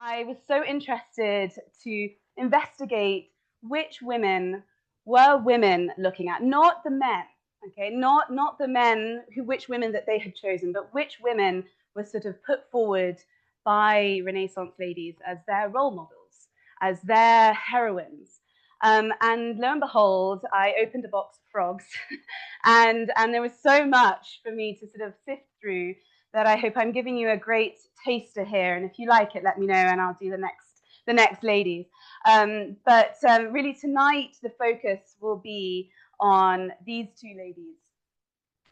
I was so interested to investigate which women were women looking at, not the men, okay, not the men which women that they had chosen, but which women were sort of put forward by Renaissance ladies as their role models, as their heroines. And lo and behold, I opened a box of frogs, and there was so much for me to sort of sift through that I hope I'm giving you a great taster here. And if you like it, let me know, and I'll do the next ladies. But really tonight, the focus will be on these two ladies,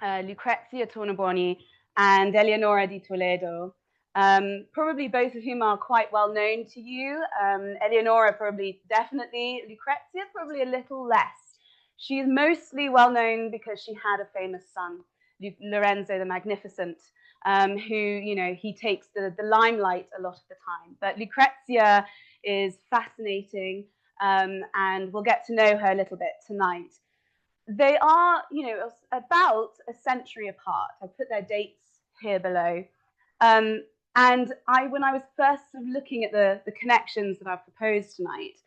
Lucrezia Tornabuoni and Eleonora di Toledo. Probably both of whom are quite well known to you. Eleonora probably definitely, Lucrezia probably a little less. She is mostly well known because she had a famous son, Lorenzo the Magnificent, who, he takes the limelight a lot of the time. But Lucrezia is fascinating, and we'll get to know her a little bit tonight. They are, about a century apart. I put their dates here below. And when I was first looking at the connections that I've proposed tonight,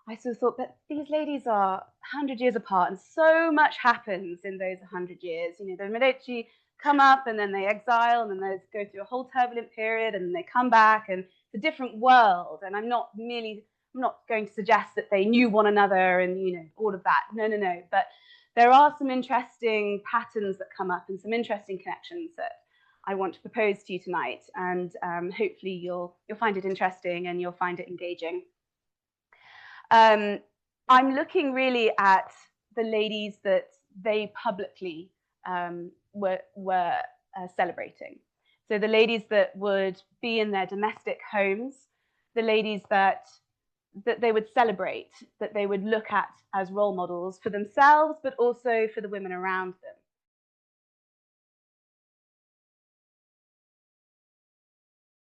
I sort of thought that these ladies are 100 years apart, and so much happens in those 100 years. The Medici come up, and then they exile, and then they go through a whole turbulent period, and then they come back, and it's a different world. And I'm not going to suggest that they knew one another and, all of that. No. But there are some interesting patterns that come up and some interesting connections that I want to propose to you tonight. And hopefully you'll find it interesting and you'll find it engaging. I'm looking really at the ladies that they publicly were celebrating. So the ladies that would be in their domestic homes, the ladies that they would celebrate, that they would look at as role models for themselves, but also for the women around them.